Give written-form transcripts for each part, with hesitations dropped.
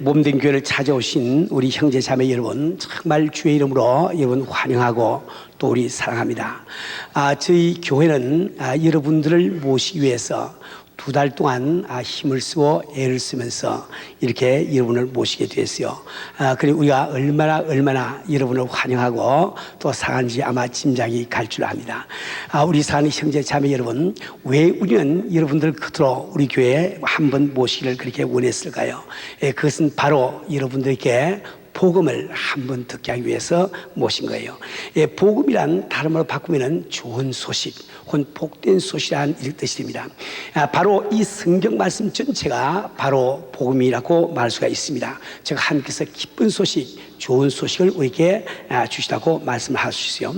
몸된 교회를 찾아오신 우리 형제 자매 여러분, 정말 주의 이름으로 여러분 환영하고 또 우리 사랑합니다. 저희 교회는 여러분들을 모시기 위해서 2달 동안 힘을 쓰고 애를 쓰면서 이렇게 여러분을 모시게 됐어요. 그리고 우리가 얼마나 여러분을 환영하고 또 사랑하는지 아마 짐작이 갈 줄 압니다. 우리 사랑하는 형제 자매 여러분, 왜 우리는 여러분들 끝으로 우리 교회에 한번 모시기를 그렇게 원했을까요? 그것은 바로 여러분들께 복음을 한번 듣게 하기 위해서 모신 거예요. 복음이란 다른 말로 바꾸면 좋은 소식 혹은 복된 소식이라는 뜻입니다. 바로 이 성경 말씀 전체가 바로 복음이라고 말할 수가 있습니다. 제가 하나님께서 기쁜 소식, 좋은 소식을 우리에게 주시다고 말씀할 수 있어요.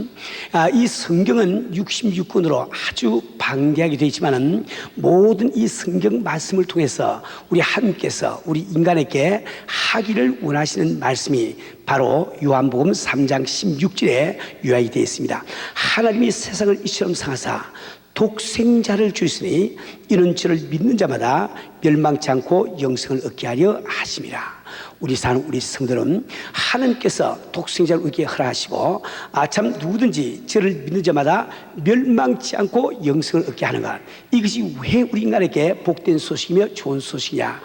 이 성경은 66권으로 아주 방대하게 되어 있지만은 모든 이 성경 말씀을 통해서 우리 하나님께서 우리 인간에게 하기를 원하시는 말씀이 바로 요한복음 3장 16절에 요약이 되어 있습니다. 하나님이 세상을 이처럼 사하사 독생자를 주시니 이는 저를 믿는 자마다 멸망치 않고 영생을 얻게 하려 하심이라. 우리 성도는 하나님께서 독생자를 우리에게 허락하시고 참 누구든지 저를 믿는 자마다 멸망치 않고 영생을 얻게 하는 것, 이것이 왜 우리 인간에게 복된 소식이며 좋은 소식이냐,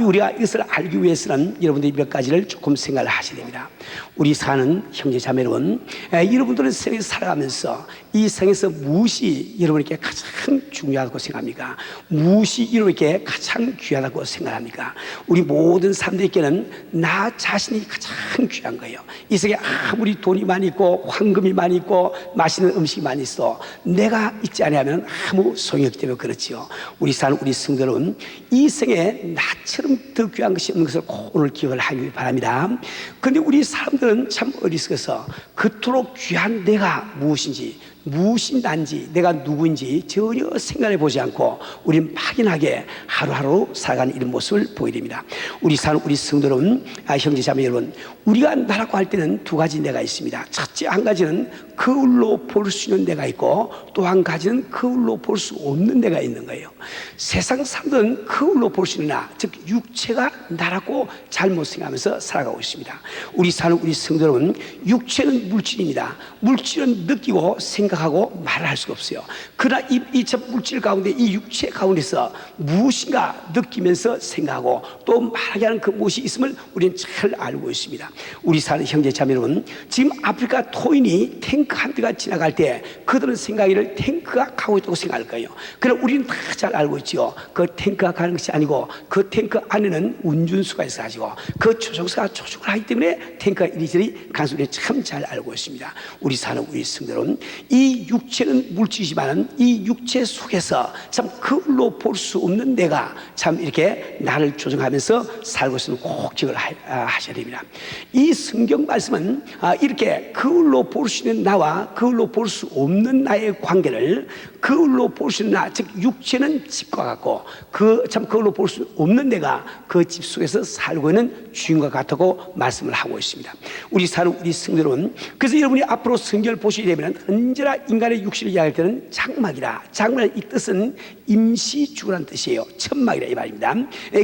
우리가 이것을 알기 위해서는 여러분들이 몇 가지를 조금 생각을 하셔야 됩니다. 우리 사는 형제 자매 여러분, 여러분들은 세상에서 살아가면서 이 세상에서 무엇이 여러분에게 가장 중요하다고 생각합니까? 무엇이 여러분에게 가장 귀하다고 생각합니까? 우리 모든 사람들에게는 나 자신이 가장 귀한 거예요. 이 세상에 아무리 돈이 많이 있고 황금이 많이 있고 맛있는 음식이 많이 있어 내가 있지 않으면 아무 소용이 없기 때문에 그렇지요. 우리 성도는 이 생에 나처럼 더 귀한 것이 없는 것을 꼭 오늘 기억을 하길 바랍니다. 그런데 우리 사람들은 참 어리석어서 그토록 귀한 내가 무엇이 난지, 내가 누구인지 전혀 생각해 보지 않고 우리는 막연하게 하루하루 살아가는 이런 모습을 보게 됩니다. 우리 성도는 형제 자매 여러분, 우리가 나라고 할 때는 2가지 내가 있습니다. 첫째 한 가지는 거울로 볼 수 있는 내가 있고, 또 한 가지는 거울로 볼 수 없는 내가 있는 거예요. 세상 사람들은 거울로 볼 수 있는 나, 즉 육체가 나라고 잘못 생각하면서 살아가고 있습니다. 우리 성도는 육체는 물질입니다. 물질은 느끼고 생각하고 말을 할 수가 없어요. 그러나 이 물질 가운데, 이 육체 가운데서 무엇인가 느끼면서 생각하고 또 말하게 하는 그 무엇이 있음을 우리는 잘 알고 있습니다. 우리 사는 형제 자매 여러분, 지금 아프리카 토인이 탱크 한 대가 지나갈 때 그들은 생각하기를 탱크가 가고 있다고 생각할 거예요. 그러나 우리는 다 잘 알고 있죠. 그 탱크가 가는 것이 아니고 그 탱크 안에는 운전수가 있어가지고 그 조종사가 조종을 하기 때문에 탱크가 이리저리 가는 소리를 참 잘 알고 있습니다. 우리 성도는 이 육체는 물질이지만 이 육체 속에서 참 그걸로 볼 수 없는 내가 참 이렇게 나를 조정하면서 살고 있으면 꼭 기억을 하셔야 됩니다. 이 성경 말씀은 이렇게 그걸로 볼 수 있는 나와 그걸로 볼 수 없는 나의 관계를, 그걸로 볼 수 있는 나, 즉 육체는 집과 같고 그걸로 볼 수 없는 내가 그 집 속에서 살고 있는 주인과 같다고 말씀을 하고 있습니다. 우리 성도는, 그래서 여러분이 앞으로 성경을 보시게 되면 언제나 인간의 육신을 이야기할 때는 장막이라, 장막의 이 뜻은 임시 죽으라는 뜻이에요. 천막이라 이 말입니다.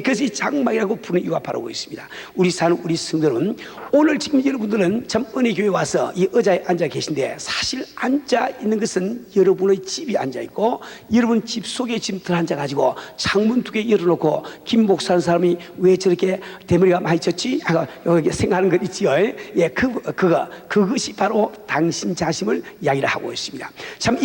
그래서 이 장막이라고 부르는 이유가 바로 그 있습니다. 우리 성도는 오늘 지금 여러분들은 참 은혜교회 와서 이 의자에 앉아 계신데, 사실 앉아 있는 것은 여러분의 집이 앉아 있고 여러분 집 속에 지금 들어앉아가지고 창문 2개 열어놓고 김 목사라는 사람이 왜 저렇게 대머리가 많이 졌지? 여기 생각하는 것 있지요. 그것이 바로 당신 자신을 이야기를 하고 있습니다. 참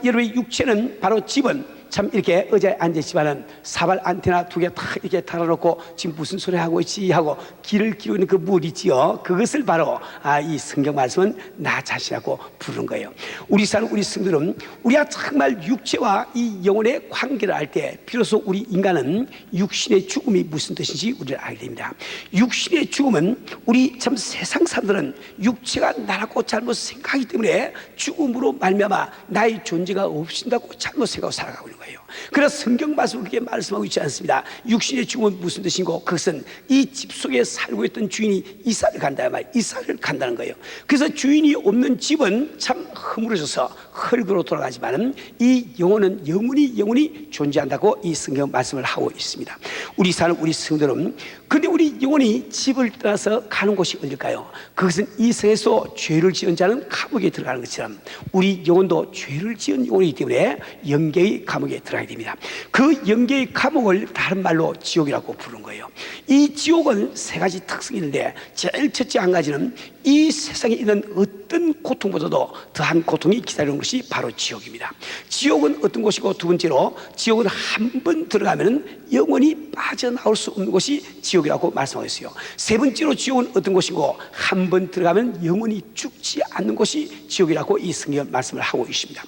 여러분의 육체는 바로 집은 참 이렇게 의자에 앉아있지만은 사발 안테나 2개 탁 이렇게 달아놓고 지금 무슨 소리 하고 있지 하고 귀를 기울이고 있는 그 물 있지요. 그것을 바로 이 성경 말씀은 나 자신이라고 부르는 거예요. 우리 성도는 우리가 정말 육체와 이 영혼의 관계를 할 때 비로소 우리 인간은 육신의 죽음이 무슨 뜻인지 우리를 알게 됩니다. 육신의 죽음은 우리 참 세상 사람들은 육체가 나라고 잘못 생각하기 때문에 죽음으로 말미암아 나의 존재가 없어진다고 잘못 생각하고 살아가고 있는 거예요. 그래서 성경 말씀을 그렇게 말씀하고 있지 않습니다. 육신의 죽음은 무슨 뜻인고, 그것은 이 집 속에 살고 있던 주인이 이사를 간다 말이에요. 이사를 간다는 거예요. 그래서 주인이 없는 집은 참 허물어져서 흙으로 돌아가지만 이 영혼은 영원히 존재한다고 이 성경 말씀을 하고 있습니다. 우리 사는 우리 성도는, 그런데 우리 영혼이 집을 떠나서 가는 곳이 어딜까요? 그것은 이 세상에서 죄를 지은 자는 감옥에 들어가는 것처럼 우리 영혼도 죄를 지은 영혼이기 때문에 영계의 감옥에 들어가게 됩니다. 그 영계의 감옥을 다른 말로 지옥이라고 부르는 거예요. 이 지옥은 세 가지 특성이 있는데, 제일 첫째 한 가지는 이 세상에 있는 어떤 고통보다도 더한 고통이 기다리는 것이 바로 지옥입니다. 지옥은 어떤 곳이고, 두 번째로 지옥은 한 번 들어가면 영원히 빠져나올 수 없는 곳이 지옥이라고 말씀하고 있어요. 세 번째로 지옥은 어떤 곳이고, 한 번 들어가면 영원히 죽지 않는 곳이 지옥이라고 이 성경 말씀을 하고 있습니다.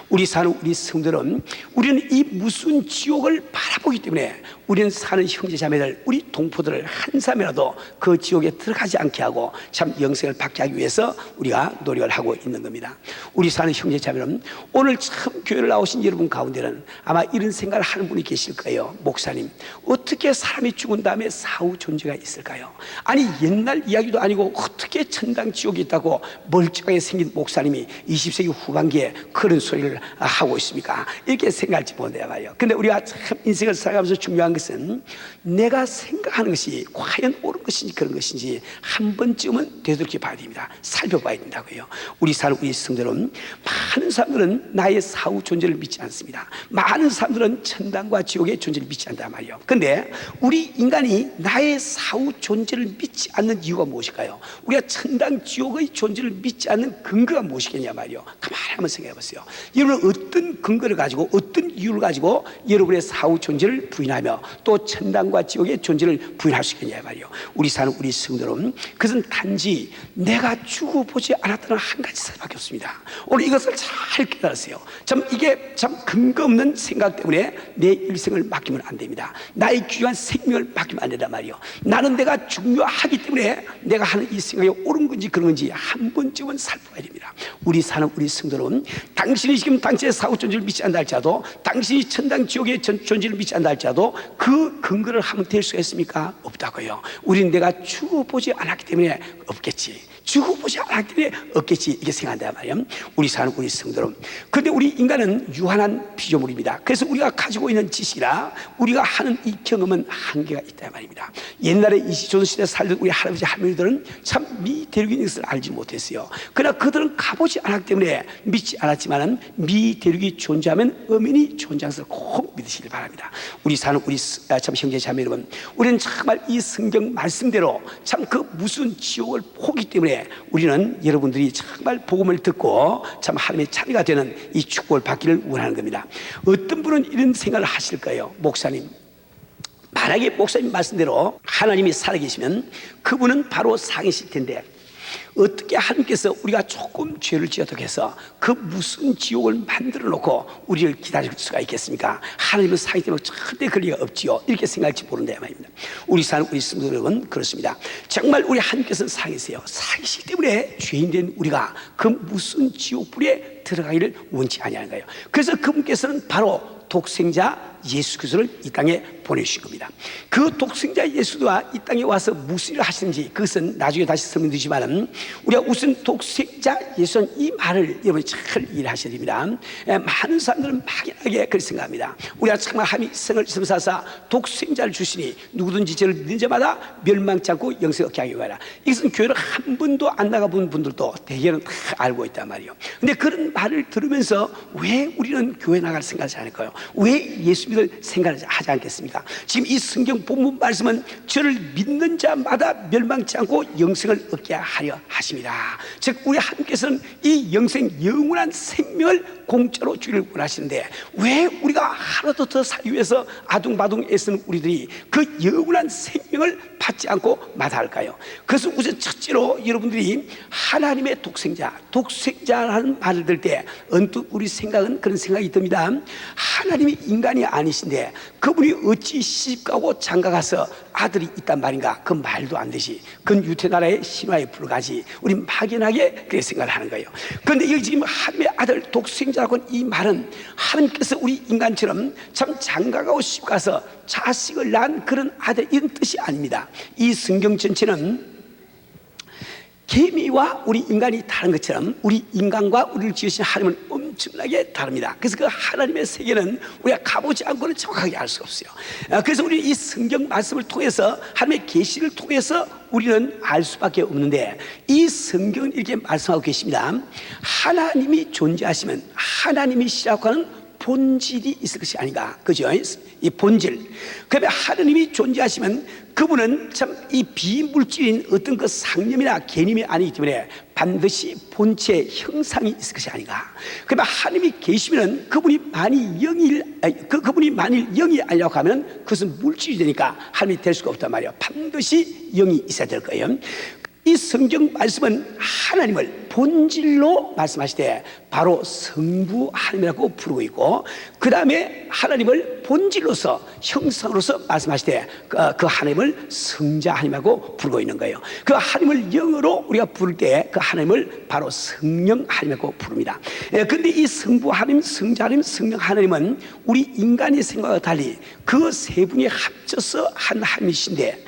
우리 사는 우리 성도는, 우리는 이 무슨 지옥을 바라보기 때문에 우리는 사는 형제자매들, 우리 동포들을 한 사람이라도 그 지옥에 들어가지 않게 하고 참 영생을 받게 하기 위해서 우리가 노력을 하고 있는 겁니다. 우리 사는 형제자매는, 오늘 참 교회를 나오신 여러분 가운데는 아마 이런 생각을 하는 분이 계실 거예요. 목사님, 어떻게 사람이 죽은 다음에 사후 존재가 있을까요? 아니, 옛날 이야기도 아니고 어떻게 천당 지옥이 있다고 멀쩡하게 생긴 목사님이 20세기 후반기에 그런 소리를 하고 있습니까? 이렇게 생각할지 모른다 말이에요. 근데 우리가 참 인생을 살아가면서 중요한 것은 내가 생각하는 것이 과연 옳은 것인지 그런 것인지 한 번쯤은 되돌이켜 봐야 됩니다. 살펴봐야 된다고요. 우리 사는 우리 성도는, 많은 사람들은 나의 사후 존재를 믿지 않습니다. 많은 사람들은 천당과 지옥의 존재를 믿지 않단 말이에요. 근데 우리 인간이 나의 사후 존재를 믿지 않는 이유가 무엇일까요? 우리가 천당 지옥의 존재를 믿지 않는 근거가 무엇이겠냐 말이에요. 가만히 한번 생각해 보세요. 여러분은 어떤 근거를 가지고, 어떤 이유를 가지고 여러분의 사후 존재를 부인하며 또 천당과 지옥의 존재를 부인할 수 있겠냐 말이에요. 우리 사는 우리 성도는, 그것은 단지 내가 죽어보지 않았다는 한 가지 사실밖에 없습니다. 오늘 이것을 잘 깨달으세요. 참 이게 참 근거 없는 생각 때문에 내 일생을 맡기면 안 됩니다. 나의 귀한 생명을 맡기면 안 된단 말이에요. 나는 내가 중요하기 때문에 내가 하는 이 생각이 옳은 건지 그런 건지 한 번쯤은 살펴봐야 됩니다. 우리 사는 우리 성도는, 당신이 지금 당신의 사후 존재를 믿지 않다 할지라도, 당신이 천당 지옥의 존재를 믿지 않다 할지라도 그 근거를 하면 될 수가 있습니까? 없다고요. 우리는 내가 죽어보지 않았기 때문에 없겠지, 죽어보지 않았기 때문에 없겠지, 이게 생각한단 말이에요. 우리 사는 우리 성도는, 그런데 우리 인간은 유한한 피조물입니다. 그래서 우리가 가지고 있는 지식이나 우리가 하는 이 경험은 한계가 있단 말입니다. 옛날에 이 조선시대에 살던 우리 할아버지 할머니들은 참 미대륙인 것을 알지 못했어요. 그러나 그들은 가보지 않았기 때문에 믿지 않았지만, 미대륙이 존재하면 엄연히 존재하는 것을 꼭 믿으시길 바랍니다. 우리 사는 우리 참 형제 자매 여러분, 우리는 정말 이 성경 말씀대로 참 그 무슨 지옥을 보기 때문에 우리는 여러분들이 정말 복음을 듣고 참 하나님의 자녀가 되는 이 축복을 받기를 원하는 겁니다. 어떤 분은 이런 생각을 하실 거예요. 목사님, 만약에 목사님 말씀대로 하나님이 살아계시면 그분은 바로 상이실 텐데, 어떻게 하나님께서 우리가 조금 죄를 지었다고 해서 그 무슨 지옥을 만들어 놓고 우리를 기다릴 수가 있겠습니까? 하나님은 사기 때문에 절대 그럴 리가 없지요. 이렇게 생각할지 모른다 말입니다. 우리 사는 우리 성도 여러분, 그렇습니다. 정말 우리 하나님께서는 상이세요. 상이시기 때문에 죄인된 우리가 그 무슨 지옥불에 들어가기를 원치 아니하는 거예요. 그래서 그분께서는 바로 독생자 예수 그리스도를 이 땅에 보내주신 겁니다. 그 독생자 예수가 이 땅에 와서 무슨 일을 하시는지 그것은 나중에 다시 설명드리지만, 우리가 우선 독생자 예수는 이 말을 여러분이 잘 이해하셔야 됩니다. 많은 사람들은 막연하게 그렇게 생각합니다. 우리가 정말 하나님이 생을 섬사사 독생자를 주시니 누구든지 저를 믿는 자마다 멸망치 않고 영생 얻게 하기 위하라. 이것은 교회를 한 번도 안 나가본 분들도 대개는 다 알고 있단 말이에요. 근데 그런 말을 들으면서 왜 우리는 교회 나갈 생각하지 않을까요? 왜 예수 믿을 생각을 하지 않겠습니까? 지금 이 성경 본문 말씀은 저를 믿는 자마다 멸망치 않고 영생을 얻게 하려 하십니다. 즉 우리 하나님께서는 이 영생, 영원한 생명을 공짜로 주기를 원하시는데, 왜 우리가 하나도 더 살기 위해서 아둥바둥 애쓰는 우리들이 그 영원한 생명을 받지 않고 마다할까요? 그래서 우선 첫째로 여러분들이 하나님의 독생자라는 말을 들 때 언뜻 우리 생각은 그런 생각이 듭니다. 하나님이 인간이 아니신데 그분이 어찌 시집가고 장가가서 아들이 있단 말인가? 그 말도 안 되지. 그건 유태나라의 신화에 불과하지. 우리 막연하게 그렇게 생각을 하는 거예요. 그런데 여기 지금 하나님의 아들 독생자라고 하는 이 말은 하나님께서 우리 인간처럼 참 장가가고 시집가서 자식을 낳은 그런 아들, 이런 뜻이 아닙니다. 이 성경 전체는 개미와 우리 인간이 다른 것처럼 우리 인간과 우리를 지으신 하나님은 엄청나게 다릅니다. 그래서 그 하나님의 세계는 우리가 가보지 않고는 정확하게 알 수가 없어요. 그래서 우리 이 성경 말씀을 통해서 하나님의 계시를 통해서 우리는 알 수밖에 없는데, 이 성경은 이렇게 말씀하고 계십니다. 하나님이 존재하시면 하나님이시라고 하는 본질이 있을 것이 아닌가, 그죠? 이 본질. 그러면 하나님이 존재하시면 그분은 참 이 비물질인 어떤 그 상념이나 개념이 아니기 때문에 반드시 본체 형상이 있을 것이 아닌가. 그러면 하나님이 계시면 그분이 만일 영이 아니라고 하면 그것은 물질이 되니까 하나님이 될 수가 없단 말이에요. 반드시 영이 있어야 될 거예요. 이 성경 말씀은 하나님을 본질로 말씀하시되 바로 성부 하나님이라고 부르고 있고, 그 다음에 하나님을 본질로서 형상으로서 말씀하시되 그 하나님을 성자 하나님이라고 부르고 있는 거예요. 그 하나님을 영어로 우리가 부를 때 그 하나님을 바로 성령 하나님이라고 부릅니다. 그런데 이 성부 하나님, 성자 하나님, 성령 하나님은 우리 인간의 생각과 달리 그 세 분이 합쳐서 한 하나님이신데,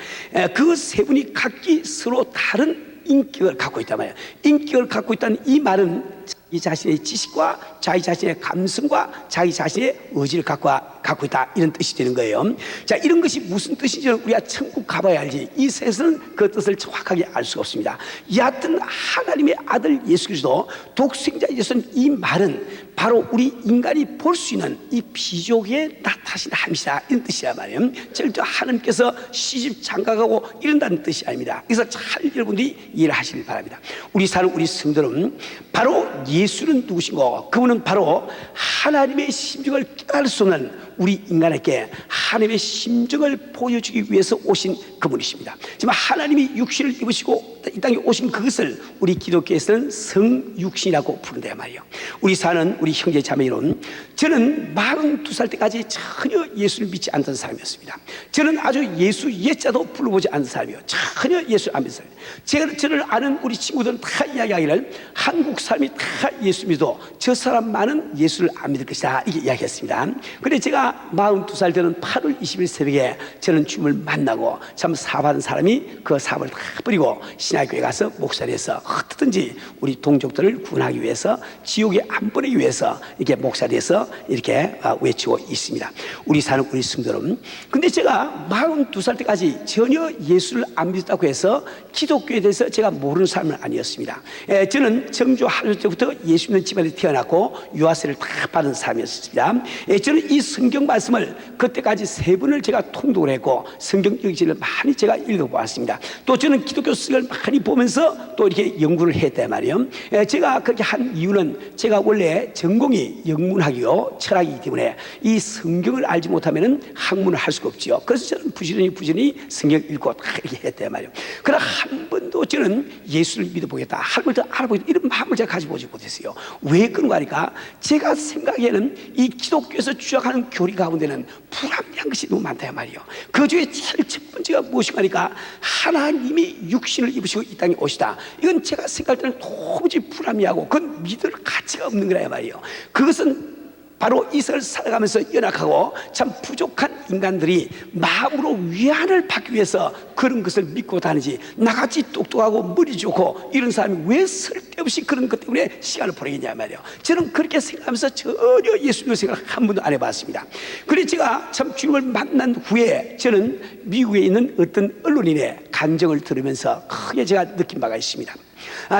그 세 분이 각기 서로 다른 인격을 갖고 있단 말이에요. 인격을 갖고 있다는 이 말은 자기 자신의 지식과 자기 자신의 감성과 자기 자신의 의지를 갖고 있다, 이런 뜻이 되는 거예요. 자, 이런 것이 무슨 뜻인지는 우리가 천국 가봐야 알지, 이 세상에서는 그 뜻을 정확하게 알 수가 없습니다. 여하튼 하나님의 아들 예수 그리스도 독생자 예수는, 이 말은 바로 우리 인간이 볼 수 있는 이 비족에 나타나신 하나님이시다, 이런 뜻이란 말이에요. 절대 하나님께서 시집 장가가고 이런다는 뜻이 아닙니다. 그래서 잘 여러분들이 이해를 하시길 바랍니다. 우리 사는 우리 성도는 바로 예수는 누구신고, 그분은 바로 하나님의 심정을 깨달을 수 없는 우리 인간에게 하나님의 심정을 보여주기 위해서 오신 그분이십니다. 지금 하나님이 육신을 입으시고 이 땅에 오신 그것을 우리 기독교에서는 성육신이라고 부른단 말이에요. 우리 사는 우리 형제 자매 여러분, 저는 42살 때까지 전혀 예수를 믿지 않던 사람이었습니다. 저는 아주 예수 예자도 불러보지 않는 사람이에요. 전혀 예수를 안 믿는 사람이에요. 저를 아는 우리 친구들은 다 이야기하기를 한국 사람이 다 예수 믿어 저 사람만은 예수를 안 믿을 것이다, 이렇게 이야기했습니다. 그런데 제가 42살 되는 8월 20일 새벽에 저는 주님을 만나고 참 사업하는 사람이 그 사업을 다 버리고 신학교에 가서 목사돼서 어떻든지 우리 동족들을 구원하기 위해서, 지옥에 안 보내기 위해서 이렇게 목사돼서 이렇게 외치고 있습니다. 우리 사는 우리 성도는, 근데 제가 42살 때까지 전혀 예수를 안 믿었다고 해서 기독교에 대해서 제가 모르는 사람은 아니었습니다. 저는 정조 하루 때부터 예수 믿는 집안에 태어났고 유아세를 다 받은 사람이었습니다. 저는 이 성경 말씀을 그때까지 3번을 제가 통독을 했고 성경 읽기를 많이 제가 읽어보았습니다. 또 저는 기독교 성경을 많이 보면서 또 이렇게 연구를 했단 말이에요. 제가 그렇게 한 이유는 제가 원래 전공이 영문학이요 철학이기 때문에 이 성경을 알지 못하면 학문을 할 수가 없죠. 그래서 저는 부지런히 성경 읽고 다 이렇게 했단 말이에요. 그러나 한 번도 저는 예수를 믿어보겠다, 하나님을 더 알아보겠다, 이런 마음을 제가 가지고 오지 못했어요. 왜 그런가 하니까 제가 생각에는 이 기독교에서 주장하는 교리 가운데는 불합리한 것이 너무 많다 말이에요. 그 중에 제일 첫 번째가 무엇인가 하니까 하나님이 육신을 입으시고 이 땅에 오시다, 이건 제가 생각할 때는 도무지 불합리하고 그건 믿을 가치가 없는 거라 말이에요. 그것은 바로 이 세상을 살아가면서 연약하고 참 부족한 인간들이 마음으로 위안을 받기 위해서 그런 것을 믿고 다니지, 나같이 똑똑하고 머리 좋고 이런 사람이 왜 쓸데없이 그런 것 때문에 시간을 보내겠냐 말이에요. 저는 그렇게 생각하면서 전혀 예수님의 생각을 한 번도 안 해봤습니다. 그래서 제가 참 주님을 만난 후에 저는 미국에 있는 어떤 언론인의 간증을 들으면서 크게 제가 느낀 바가 있습니다.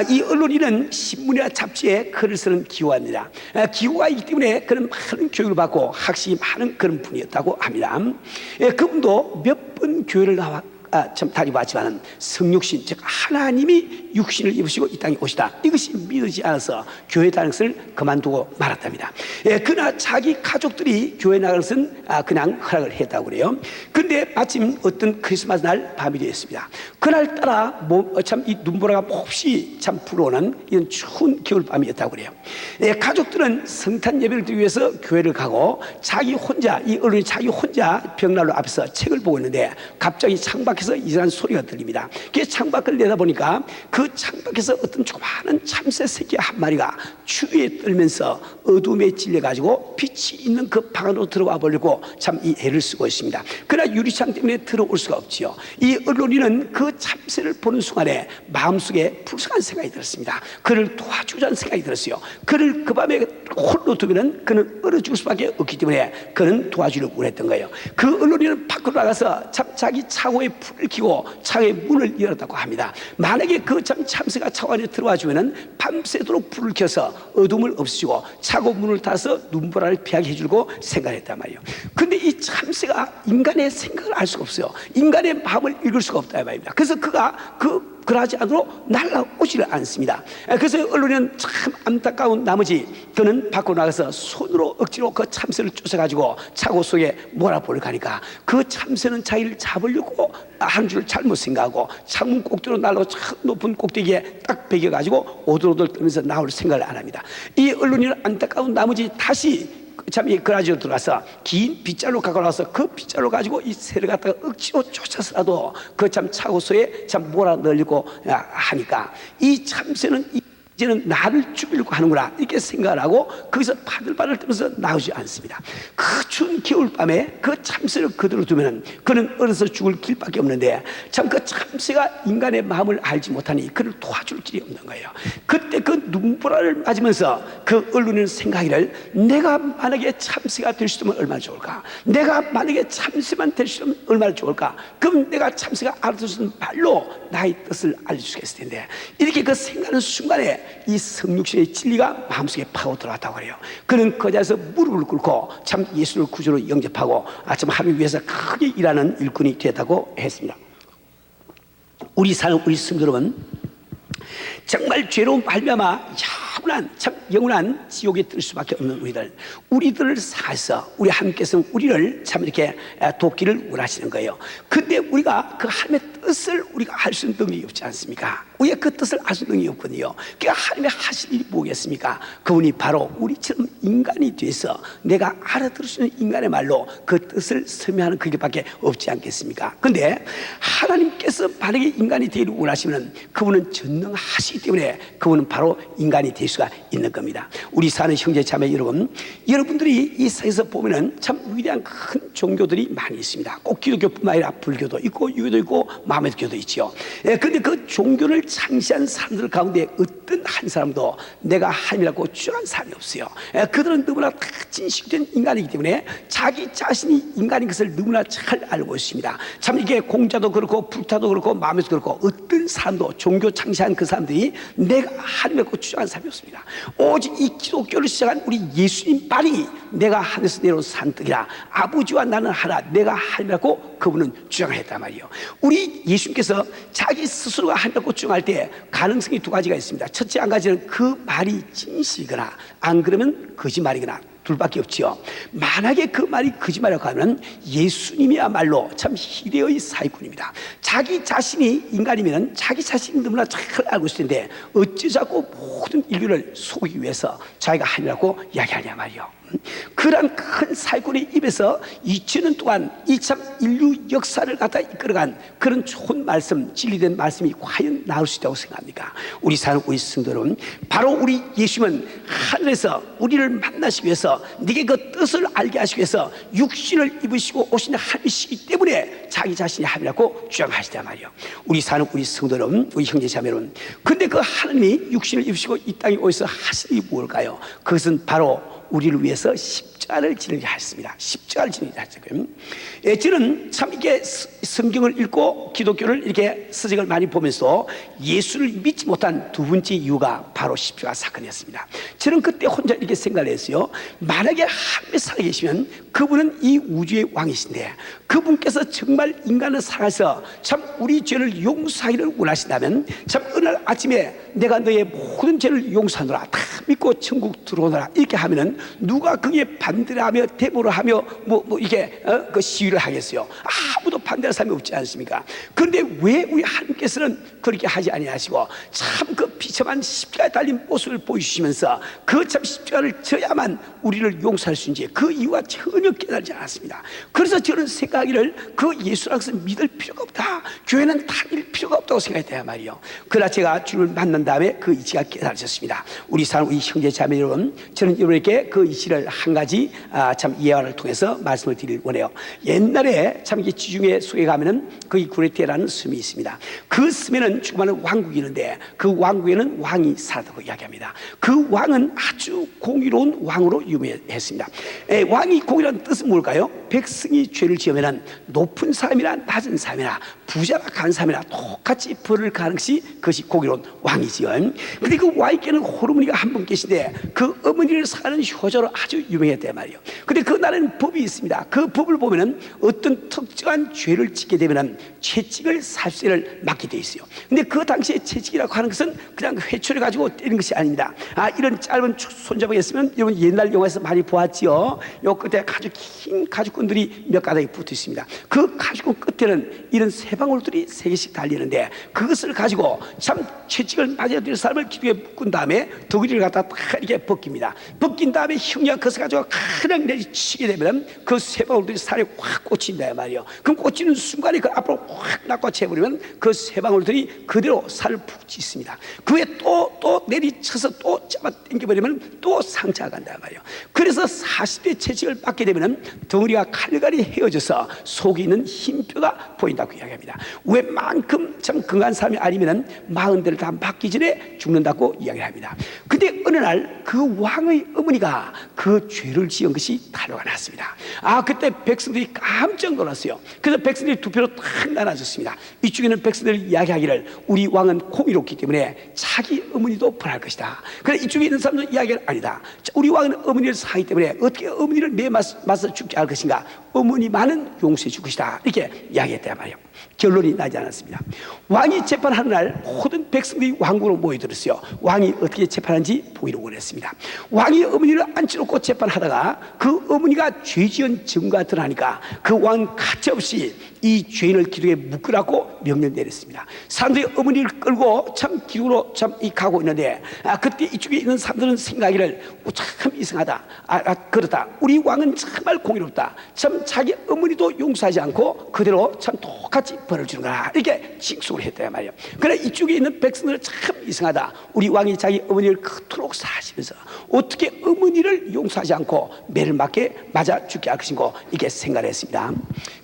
이 언론인은 신문이나 잡지에 글을 쓰는 기호입니다. 기호가 있기 때문에 그런 많은 교육을 받고 학식이 많은 그런 분이었다고 합니다. 그분도 몇 번 교회를 참 다니봤지만은 성육신, 즉 하나님이 육신을 입으시고 이 땅에 오시다, 이것이 믿어지지 않아서 교회 다니는 것을 그만두고 말았답니다. 그러나 자기 가족들이 교회 나갈 것은 그냥 허락을 했다고 그래요. 근데 마침 어떤 크리스마스 날 밤이 되었습니다. 그날따라 참 이 눈보라가 몹시 참 불어오는 이런 추운 겨울밤이었다고 그래요. 가족들은 성탄 예배를 드리기 위해서 교회를 가고 자기 혼자, 이 어른이 자기 혼자 벽난로 앞에서 책을 보고 있는데 갑자기 창밖에서 이상한 소리가 들립니다. 그 창밖을 내다보니까 그 창밖에서 어떤 조그마한 참새 새끼 한 마리가 추위에 떨면서 어둠에 질려가지고 빛이 있는 그 방 안으로 들어와 보려고 참 이 애를 쓰고 있습니다. 그러나 유리창 때문에 들어올 수가 없지요. 이 언론인은 그 참새를 보는 순간에 마음속에 불쌍한 생각이 들었습니다. 그를 도와주자는 생각이 들었어요. 그를 그 밤에 홀로 두면은 그는 얼어 죽을 수밖에 없기 때문에 그는 도와주려고 원했던 거예요. 그 언론인은 밖으로 나가서 참 자기 차고에 불을 켜고 차고의 문을 열었다고 합니다. 만약에 그 참새가 차고 안에 들어와 주면은 밤새도록 불을 켜서 어둠을 없애주고 차고 문을 닫아서 눈보라를 피하게 해주려고 생각했단 말이에요. 근데 이 참새가 인간의 생각을 알 수가 없어요. 인간의 마음을 읽을 수가 없다 이 말입니다. 그래서 그가 그러하지 않도록 날아오지를 않습니다. 그래서 언론인은 참 안타까운 나머지 그는 밖으로 나가서 손으로 억지로 그 참새를 쫓아가지고 차고 속에 몰아보려 가니까 그 참새는 자기를 잡으려고 한 줄 잘못 생각하고 창문 꼭대기로 날아서 높은 꼭대기에 딱 베겨가지고 오들오들 떨면서 나올 생각을 안 합니다. 이 언론인은 안타까운 나머지 다시 참 이 그라지로 들어가서 긴 빗자루 갖고 나와서 그 빗자루 가지고 이 새를 갖다가 억지로 쫓아서라도 그 참 차고소에 참 몰아 넣으려고 하니까 이 참새는 이제는 나를 죽이려고 하는구나 이렇게 생각을 하고 거기서 바들바들 떨면서 나오지 않습니다. 그 추운 겨울밤에 그 참새를 그대로 두면은 그는 얼어서 죽을 길밖에 없는데 참 그 참새가 인간의 마음을 알지 못하니 그를 도와줄 길이 없는 거예요. 그때 그 눈보라를 맞으면서 그 언론인은 생각이를 내가 만약에 참새가 될 수 있으면 얼마나 좋을까, 내가 만약에 참새만 될 수 있으면 얼마나 좋을까, 그럼 내가 참새가 알아들 수 있는 말로 나의 뜻을 알려주겠을 텐데 이렇게 그 생각하는 순간에 이 성육신의 진리가 마음속에 파고 들어왔다고 그래요. 그는 그 자리에서 무릎을 꿇고 참 예수를 구주로 영접하고 참 하나님 위해서 크게 일하는 일꾼이 되었다고 했습니다. 우리 사는 우리 성도 여러분, 정말 죄로운 말미암아 참 영원한 지옥에 들 수밖에 없는 우리들을 사해서 우리 하나님께서 우리를 참 이렇게 돕기를 원하시는 거예요. 근데 우리가 그 하나님의 뜻을 우리가 알 수 있는 능력이 없지 않습니까? 우리가 그 뜻을 알 수 있는 능력이 없거든요. 그러니까 하나님의 하실 일이 뭐겠습니까? 그분이 바로 우리처럼 인간이 돼서 내가 알아들을 수 있는 인간의 말로 그 뜻을 설명하는 그게밖에 없지 않겠습니까? 근데 하나님께서 만약에 인간이 되기를 원하시면 그분은 전능하시기 때문에 그분은 바로 인간이 될 수가 있는 겁니다. 우리 사는 형제 자매 여러분, 여러분들이 이 세상에서 보면은 참 위대한 큰 종교들이 많이 있습니다. 꼭 기독교뿐만 아니라 불교도 있고 유교도 있고 마음에도교도 있죠. 근데 그 종교를 창시한 사람들 가운데 어떤 한 사람도 내가 하나님이라고 주장한 사람이 없어요. 그들은 너무나 다 진실된 인간이기 때문에 자기 자신이 인간인 것을 너무나 잘 알고 있습니다. 참 이게 공자도 그렇고 불타도 그렇고 마음에도 그렇고 어떤 사람도 종교 창시한 그 사람들이 내가 하나님이라고 주장한 사람이 없습니다. 오직 이 기독교를 시작한 우리 예수님 말이 내가 하늘에서 내려온 산떡이라 아버지와 나는 하나 내가 하나님이라고 그분은 주장했단 말이에요. 우리 예수님께서 자기 스스로가 하나님이라고 주장할 때 가능성이 두 가지가 있습니다. 첫째 한 가지는 그 말이 진실이거나 안 그러면 거짓말이거나 둘밖에 없지요. 만약에 그 말이 거짓말이라고 하면 예수님이야말로 참 희대의 사기꾼입니다. 자기 자신이 인간이면 자기 자신이 너무나 잘 알고 있을 텐데 어찌 자꾸 모든 인류를 속이기 위해서 자기가 하느라고 이야기하냐 말이요. 그런 큰 사기꾼의 입에서 2000년 동안 이 참 인류 역사를 갖다 이끌어간 그런 좋은 말씀, 진리된 말씀이 과연 나올 수 있다고 생각합니까? 우리 사는 우리 성도 여러분, 바로 우리 예수님은 하늘에서 우리를 만나시기 위해서 네게 그 뜻을 알게 하시기 위해서 육신을 입으시고 오신 하나님이시기 때문에 자기 자신이 하나님이라고 주장하시단 말이에요. 우리 사는 우리 성도 여러분, 우리 형제 자매 여러분, 근데 그 하나님이 육신을 입으시고 이 땅에 오셔서 하신 일이 뭘까요? 그것은 바로 우리를 위해서 십자가를 지르게 하셨습니다. 십자가를 지르게 하셨고요. 저는 참 이게 성경을 읽고 기독교를 이렇게 서적을 많이 보면서 예수를 믿지 못한 두 번째 이유가 바로 십자가 사건이었습니다. 저는 그때 혼자 이렇게 생각을 했어요. 만약에 하나님이 살아계시면 그분은 이 우주의 왕이신데 그분께서 정말 인간을 사랑해서 참 우리 죄를 용서하기를 원하신다면 참 어느 날 아침에 내가 너의 모든 죄를 용서하노라, 다 믿고 천국 들어오너라 이렇게 하면은 누가 거기에 반대를 하며 대보를 하며 이게 그 시위를 하겠어요? 아무도 반대할 사람이 없지 않습니까? 그런데 왜 우리 하나님께서는 그렇게 하지 아니하시고 참 그 비참한 십자가에 달린 모습을 보여주시면서 그 참 십자가를 져야만 우리를 용서할 수 있는지 그 이유가 전혀 깨달지 않았습니다. 그래서 저는 생각하기를 그 예수라는 것을 믿을 필요가 없다, 교회는 다닐 필요가 없다고 생각했단 말이에요. 그러나 제가 주를 만난 다음에 그 이치가 깨달아졌습니다. 우리 형제 자매 여러분, 저는 여러분에게 그 이치를 한 가지 참 예화를 통해서 말씀을 드리길 원해요. 옛날에 참 이게 지중해 속에 가면은 거기 구레테라는 섬이 있습니다. 그 섬에는 조그마한 왕국이 있는데 그 왕국에는 왕이 살았다고 이야기합니다. 그 왕은 아주 공의로운 왕으로 유명했습니다. 왕이 공의라는 뜻은 뭘까요? 백성이 죄를 지으면 높은 사람이나 낮은 사람이나 부자나 가난한 사람이나 똑같이 벌을 가는 것이 그것이 공의로운 왕이지요. 근데 그 왕에게는 호르몬이가 한 분 계신데 그 어머니를 사는 효자로 아주 유명했단 말이에요. 근데 그 나라에는 법이 있습니다. 그 법을 보면은 어떤 특정한 죄를 짓게 되면은 채찍을 살세를 맞게 돼 있어요. 근데 그 당시에 채찍이라고 하는 것은 그냥 회초리 가지고 때리는 것이 아닙니다. 이런 짧은 손잡이가 있으면 여러분 옛날 영화에서 많이 보았지요. 요 끝에 아주 긴 가죽끈들이 몇 가닥이 붙어 있습니다. 그 가죽끈 끝에는 이런 세 방울들이 세 개씩 달리는데 그것을 가지고 참 채찍을 맞아야 될 사람을 기둥에 묶은 다음에 덩어리를 갖다 딱 이렇게 벗깁니다. 벗긴 다음에 형제가 그것을 가지고 그냥 내리치게 되면 그 세 방울들이 살에 확 꽂힌다 말이에요. 그럼 꽂히는 순간에 그 앞으로 확 낚아채버리면 그 세 방울들이 그대로 살을 푹 찢습니다. 그 후에 또 내리쳐서 또 잡아 당겨버리면 또 상처가 간다 말이에요. 그래서 40대 채찍을 받게 되면 덩어리가 칼갈이 헤어져서 속에 있는 흰뼈가 보인다고 이야기합니다. 웬만큼 참 건강한 사람이 아니면 40대를 다 맞기 전에 죽는다고 이야기합니다. 근데 어느 날 그 왕의 어머니가 그 죄를 지은 것이 탄로가 났습니다. 그때 백성들이 깜짝 놀랐어요. 그래서 백성들이 두 표로 탁 나눠졌습니다. 이쪽에는 백성들이 이야기하기를 우리 왕은 공의롭기 때문에 자기 어머니도 벌할 것이다. 그래서 이쪽에 있는 사람들은 이야기를 아니다, 우리 왕은 어머니를 사기 때문에 어떻게 어머니를 매맞서 죽지 않을 것인가, 어머니만은 용서해 줄 것이다, 이렇게 이야기했단 말이에요. 결론이 나지 않았습니다. 왕이 재판하는 날 모든 백성들이 왕궁으로 모여들었어요. 왕이 어떻게 재판하는지 보기를 원했습니다. 왕이 어머니를 앉혀놓고 재판하다가 그 어머니가 죄지은 증거가 드러나니까 그 왕은 가차없이 이 죄인을 기둥에 묶으라고 명령 내렸습니다. 사람들이 어머니를 끌고 참 기둥으로 참 가고 있는데 그때 이쪽에 있는 사람들은 생각하기를 참 이상하다, 그렇다, 우리 왕은 정말 공의롭다, 참 자기 어머니도 용서하지 않고 그대로 참 똑같이 벌을 주는 거라, 이렇게 징수를 했단 말이에요. 그러나 이쪽에 있는 백성들은 참 이상하다, 우리 왕이 자기 어머니를 그토록 사랑하시면서 어떻게 어머니를 용서하지 않고 매를 맞아 죽게 할 것인고, 이게 생각을 했습니다.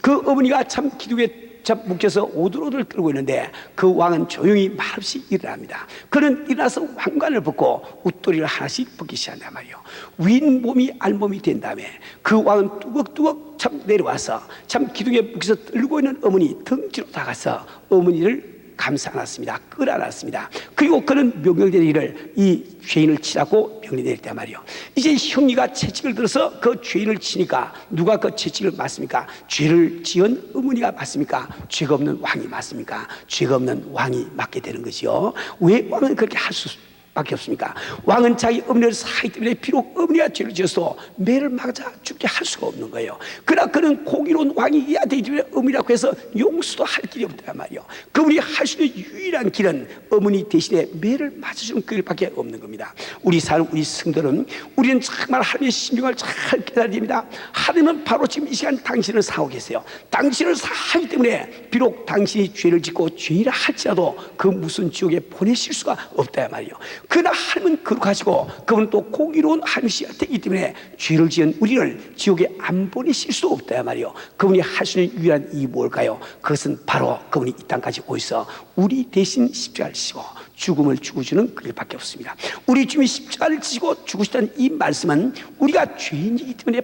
그 어머니가 참 기둥에 묶여서 오들오들 떨고 있는데 그 왕은 조용히 말없이 일어납니다. 그는 일어나서 왕관을 벗고 웃도리를 하나씩 벗기 시작한단 말이에요. 윗몸이 알몸이 된 다음에 그 왕은 뚜벅뚜벅 참 내려와서 참 기둥에 묶여서 떨고 있는 어머니 등 뒤로 다가서 어머니를 감싸 안았습니다. 끌어안았습니다. 그리고 그는 명령 내리기를 이 죄인을 치라고 명령 내렸단 말이에요. 이제 형리가 채찍을 들어서 그 죄인을 치니까 누가 그 채찍을 맞습니까? 죄를 지은 어머니가 맞습니까? 죄가 없는 왕이 맞습니까? 죄가 없는 왕이 맞게 되는 것이요. 왜 왕은 그렇게 할 수밖에 없습니까? 왕은 자기 어머니를 사기 때문에 비록 어머니가 죄를 지어서 매를 맞아 죽게 할 수가 없는 거예요. 그러나 그는 공의로운 왕이어야 되기 때문에 어머니라고 해서 용서도 할 길이 없단 말이에요. 그분이 할 수 있는 유일한 길은 어머니 대신에 매를 맞아주는 길밖에 없는 겁니다. 우리 성도는 우리는 정말 하나님의 신명을 잘 깨달아야 됩니다. 하나님은 바로 지금 이 시간 당신을 사하고 계세요. 당신을 사하기 때문에 비록 당신이 죄를 짓고 죄인이라 할지라도 그 무슨 지옥에 보내실 수가 없다 말이에요. 그러나 하나님은 거룩하시고 그분은 또 공의로운 하나님이시기 때문에 죄를 지은 우리를 지옥에 안 보내실 수 없다 말이에요. 그분이 할 수 있는 유일한 일이 뭘까요? 그것은 바로 그분이 이 땅까지 오셔서 우리 대신 십자가를 지고 죽음을 죽어주는 그 일밖에 없습니다. 우리 주님이 십자가를 지고 죽으시다는 이 말씀은 우리가 죄인이기 때문에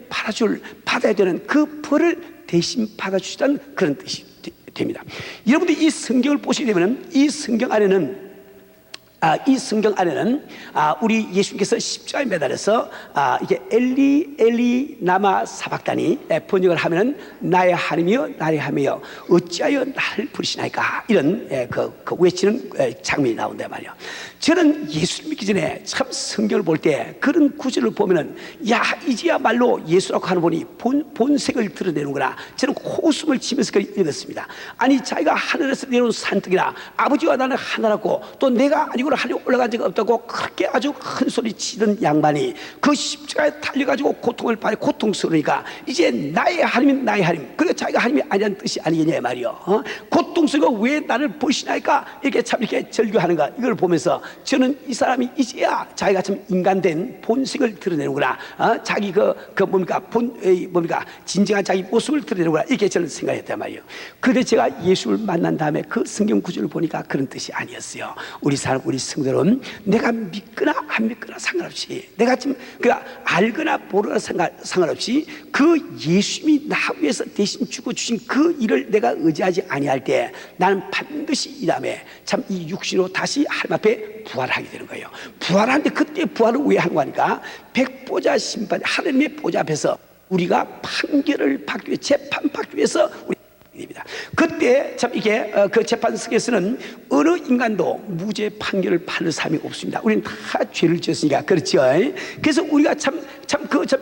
받아야 되는 그 벌을 대신 받아주시다는 그런 됩니다. 여러분들이 이 성경을 보시게 되면 이 성경 안에는 우리 예수님께서 십자가에 매달려서 이게 엘리 엘리 나마 사박다니 번역을 하면은 나의 하나님이여 나의 하나님이여 어찌하여 나를 부르시나이까, 이런 그 외치는 장면이 나온단 말이에요. 저는 예수를 믿기 전에 참 성경을 볼 때 그런 구절을 보면은 야, 이제야말로 예수라고 하는 분이 본색을 드러내는구나, 저는 호숨을 치면서 그걸 읽었습니다. 아니, 자기가 하늘에서 내려온 산떡이나 아버지와 나는 하나라고, 또 내가 아니고 하늘에 올라간 적 없다고 그렇게 아주 큰 소리 치던 양반이 그 십자가에 달려가지고 고통을 받아 고통스러우니까 이제 나의 하나님 나의 하나님, 그리고 자기가 하나님이 아니라는 뜻이 아니겠냐 말이요. 고통스러워 왜 나를 보시나이까, 이렇게 참 이렇게 절규하는가, 이걸 보면서 저는 이 사람이 이제야 자기가 참 인간된 본색을 드러내는구나, 자기 뭡니까 진정한 자기 모습을 드러내는구나, 이렇게 저는 생각했단 말이에요. 그런데 제가 예수를 만난 다음에 그 성경 구절을 보니까 그런 뜻이 아니었어요. 우리 성도는 내가 믿거나 안 믿거나 상관없이, 내가 지금 알거나 모르거나 상관없이 그 예수님이 나 위해서 대신 죽어주신 그 일을 내가 의지하지 아니할 때 나는 반드시 이 다음에 참 이 육신으로 다시 하나님 앞에 부활하게 되는 거예요. 부활하는데 그때 부활을 왜 하는 거니까 백보자 심판, 하나님의 보좌 앞에서 우리가 판결을 받기 위해, 재판받기 위해서 우리 입니다. 그때 참 이게 그 재판석에서는 어느 인간도 무죄 판결을 받을 사람이 없습니다. 우리는 다 죄를 지었으니까, 그렇죠? 그래서 우리가 참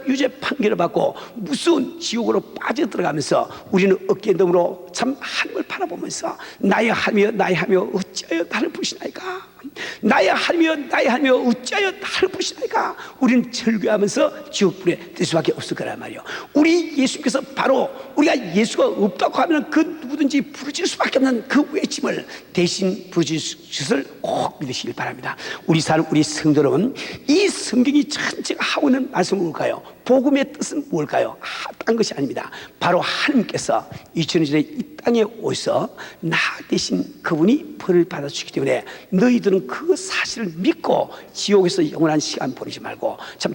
유죄 판결을 받고 무서운 지옥으로 빠져 들어가면서 우리는 어깨너머로 참 하나님을 바라보면서 나의 하나님이여 나의 하나님이여 어찌하여 나를 부르시나이까, 나의 하나님이여 나의 하나님이여 어찌하여 나를 부르시나이까, 우리는 절규하면서 지옥불에 뜰 수밖에 없을 거란 말이에요. 우리 예수님께서 바로 우리가 예수가 없다고 하면 그 누구든지 부르질 수밖에 없는 그 외침을 대신 부르짖을 꼭 믿으시길 바랍니다. 우리 성도 여러분, 이 성경이 전체가 하고 있는 말씀은 뭘까요? 복음의 뜻은 뭘까요? 딴 것이 아닙니다. 바로 하나님께서 2000년 전에 이 땅에 오셔서 나 대신 그분이 벌을 받아주기 때문에 너희들은 그 사실을 믿고 지옥에서 영원한 시간 보내지 말고 참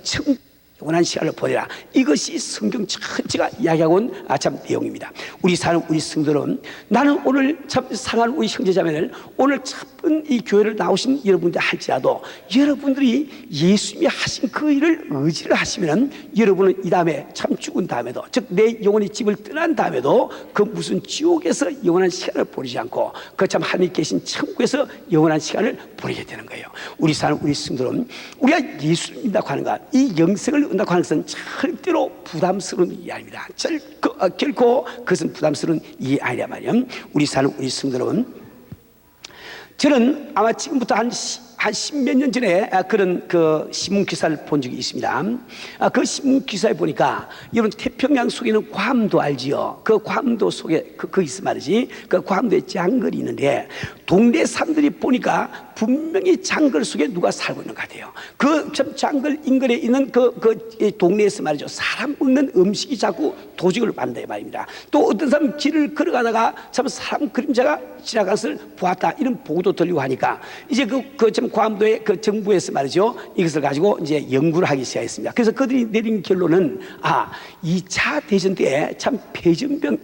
영원한 시간을 보내라. 이것이 성경 전체가 이야기하고 온 참 내용입니다. 우리 성도는, 나는 오늘 참 상한 우리 형제자매를 오늘 참은 이 교회를 나오신 여러분들 할지라도 여러분들이 예수님이 하신 그 일을 의지를 하시면 여러분은 이 다음에 참 죽은 다음에도, 즉 내 영혼이 집을 떠난 다음에도 그 무슨 지옥에서 영원한 시간을 보내지 않고 그 참 하나님 계신 천국에서 영원한 시간을 보내게 되는 거예요. 우리 성도는 우리가 예수를 믿는다고 하는 것, 이 영생을 얻는다고 하는 것은 절대로 부담스러운 일이 아닙니다. 결코 그것은 부담스러운 일이 아니란 말이에요. 우리 성도는, 저는 아마 지금부터 한 10몇 년 전에 그런 그 신문 기사를 본 적이 있습니다. 그 신문 기사에 보니까 여러분 태평양 속에는 괌도 알지요? 그 괌도 속에 그 있어 말이지. 그 괌도에 장글이 있는데 동네 사람들이 보니까 분명히 장글 속에 누가 살고 있는 것 같아요. 그 장글 인근에 있는 그 동네에서 말이죠, 사람 먹는 음식이 자꾸 도적을 만든다 이 말입니다. 또 어떤 사람 길을 걸어가다가 참 사람 그림자가 지나간 것을 보았다, 이런 보고도 들리고 하니까 이제 참 괌도의 그 정부에서 말이죠, 이것을 가지고 이제 연구를 하기 시작했습니다. 그래서 그들이 내린 결론은 2차 대전 때 참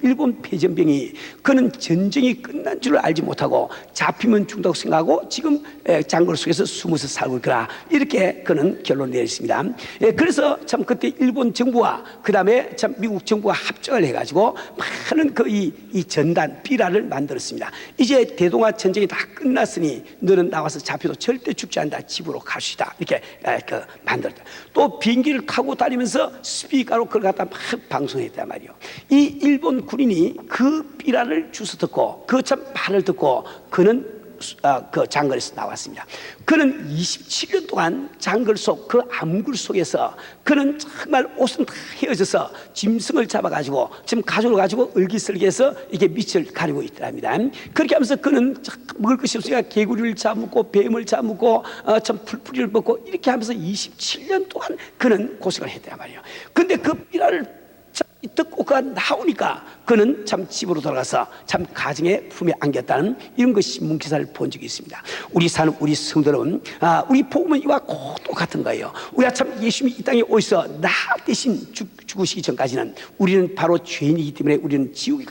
일본 패전병이 그는 전쟁이 끝난 줄 알지 못하고 잡히면 죽는다고 생각하고 지금 장글 속에서 숨어서 살고 있거라, 이렇게 그는 결론을 내렸습니다. 그래서 참 그때 일본 정부와 그 다음에 참 미국 정부가 합작을 해가지고 많은 이 전단 비라를 만들었습니다. 이제 대동아 전쟁이 다 끝났으니 너는 나와서 잡혀도 절대 죽지 않는다, 집으로 갈 수 있다, 이렇게 만들었다. 또 비행기를 타고 다니면서 스피커로 그걸 갖다 막 방송했단 말이에요. 이 일본 군인이 그 비라를 주워 듣고 그 참 말을 듣고 그는 그 장글에서 나왔습니다. 그는 27년 동안 장글 속 그 암굴 속에서 그는 정말 옷은 다 헤어져서 짐승을 잡아가지고 지금 가죽을 가지고 얼기설기해서 이게 밑을 가리고 있더랍니다. 그렇게 하면서 그는 먹을 것이 없으니까 개구리를 잡고 뱀을 잡고 참 풀뿌리를 먹고 이렇게 하면서 27년 동안 그는 고생을 했단 말이에요. 근데 그 삐라를 떡고가 나오니까 그는 참 집으로 돌아가서 참 가정의 품에 안겼다는 이런 그 신문 기사를 본 적이 있습니다. 우리 사는 우리 성도는 우리 복음은 이와 똑같은 거예요. 우리가 참 예수님이 이 땅에 오셔서 나 대신 죽으시기 전까지는 우리는 바로 죄인이기 때문에 우리는 지옥에